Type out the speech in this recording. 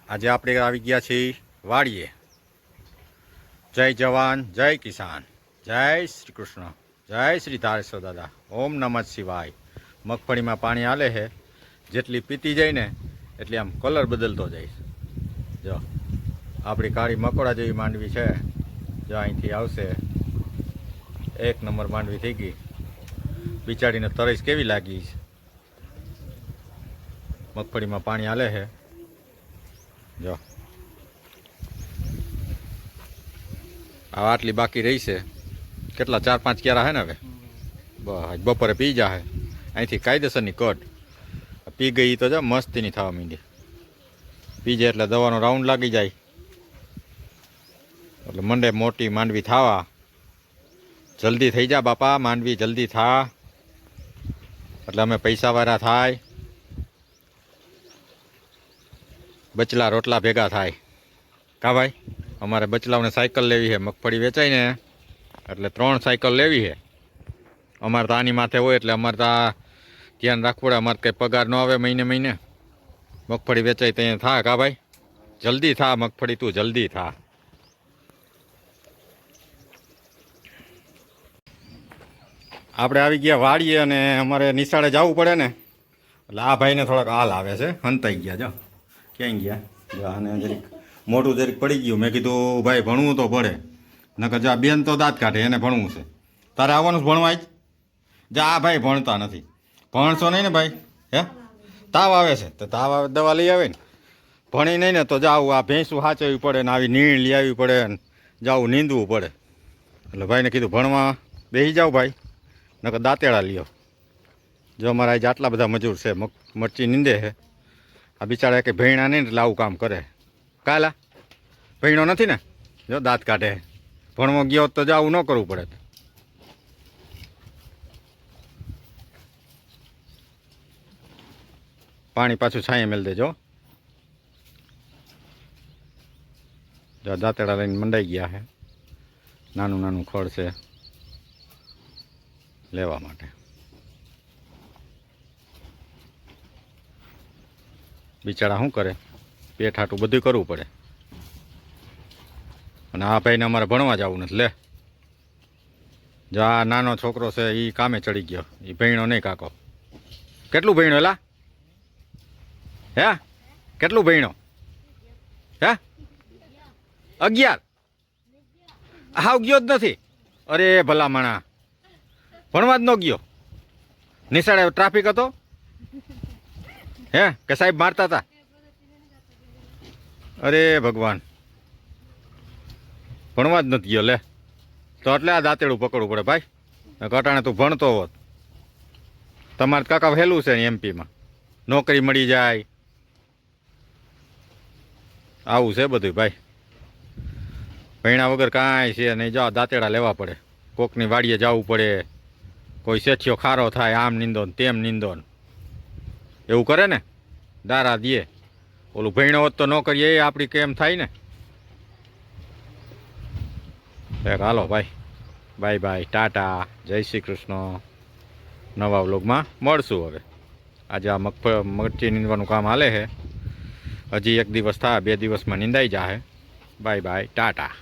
આજે આપણે આવી ગયા છીએ વાડીએ. જય જવાન, જય કિસાન, જય શ્રી કૃષ્ણ, જય શ્રી ધારેશ્વર દાદા. ઓમ નમઃ શિવાય. મગફળીમાં પાણી હાલે છે, જેટલી પીતી જાય ને એટલી આમ કલર બદલતો જાય. જો આપણી કાળી મકોડા જેવી માંડવી છે. જો અહીંથી આવશે એક નંબર માંડવી થઈ ગઈ. બિચારીને તરસ કેવી લાગી છે. મગફળીમાં પાણી હાલે છે. જો આટલી બાકી રહી છે. કેટલા 4-5 ક્યારા હે ને હવે બસ બપોરે પી જાહે. અહીંથી કાયદેસરની કટ પી ગઈ તો જો મસ્તીની થવા માંડી. પી જાય એટલે દવાનો રાઉન્ડ લાગી જાય એટલે મંડે મોટી માંડવી થવા. જલ્દી થઈ જા બાપા, માંડવી જલ્દી થા એટલે અમે પૈસાવાળા થાય, બચલા રોટલા ભેગા થાય. કા ભાઈ, અમારે બચલાઓને સાયકલ લેવી છે. મગફળી વેચાય ને એટલે 3 સાયકલ લેવી છે. અમારે તો આની માથે હોય એટલે અમારે તો ધ્યાન રાખવું પડે. અમારે કંઈ પગાર ન આવે મહિને. મગફળી વેચાય ત્યાં થા. કા ભાઈ, જલ્દી થા મગફળી, તું જલ્દી થા. આપણે આવી ગયા વાડીએ અને અમારે નિશાળે જવું પડે ને એટલે આ ભાઈને થોડાક હાલ આવે છે. હંતાઈ ગયા. જો ક્યાંય ગયા. જો આને જરીક મોઢું જરીક પડી ગયું. મેં કીધું ભાઈ ભણવું તો પડે, નકર જા બેન તો દાંત કાઢે, એને ભણવું છે. તારે આવવાનું ભણવા જ જા. આ ભાઈ ભણતા નથી. ભણશો નહીં ને ભાઈ? હે, તાવ આવે છે તો તાવ આવે દવા લઈ આવે ને. ભણી નહીં ને તો જાવું આ ભેંસું સાચવવી પડે ને આવી નીણ લઈ આવવી પડે ને જાવું નીંદવું પડે. એટલે ભાઈને કીધું ભણવા બેસી જાઓ ભાઈ, નકર દાંતેડા લ્યો. જો અમારા આજે આટલા બધા મજૂર છે, મરચી નીંદે છે. આ બિચારા કે ભેણા નહીં એટલે આવું કામ કરે. કાલા ભેણો નથી ને, જો દાંત કાઢે. ભણવા ગયો તો આવું ન કરવું પડે. પાણી પાછું છાંયે મેળ દેજો. જો દાંતેડા લઈને મંડાઈ ગયા છે. નાનું ખડ છે લેવા માટે. બિચારા શું કરે, પેટ હાટું બધું કરવું પડે. અને આ ભાઈને અમારે ભણવા જવું નથી. લે જો આ નાનો છોકરો છે એ કામે ચડી ગયો. એ ભણ્યો નહીં કાકો. કેટલું ભણ્યો એલા? હે, કેટલું ભણ્યો? હે, 11? હાવ ગયો જ નથી. અરે ભલા માણા, ભણવા જ ન ગયો. નિશાળે ટ્રાફિક હતો હે કે સાહેબ મારતા હતા? અરે ભગવાન, ભણવા જ નથી ગયો. લે તો એટલે આ દાંતેડું પકડવું પડે ભાઈ. કટાણે તું ભણતો હોત. તમારે કાકા વહેલું છે ને એમપીમાં નોકરી મળી જાય. આવું છે બધું ભાઈ. ભણ્યા વગર કાંઈ છે નહીં. જાઓ દાંતેડા લેવા પડે. કોકની વાડીએ જવું પડે. કોઈ શેઠિયો ખારો થાય, આમ નીંદો ને તેમ નીંદો ને એવું કરે ને, દારા દે. ઓલું ભણ્યો હોત તો ન કરીએ એ આપણી કેમ થાય ને. હાલો ભાઈ, બાય બાય, ટાટા, જય શ્રી કૃષ્ણ. નવા વ્લોગમાં મળશું. હવે આજે આ મરચી નીંદવાનું કામ હાલે છે. હજી 1 દિવસ થાય, 2 દિવસમાં નીંદાઈ જાહે. Bye bye, Tata.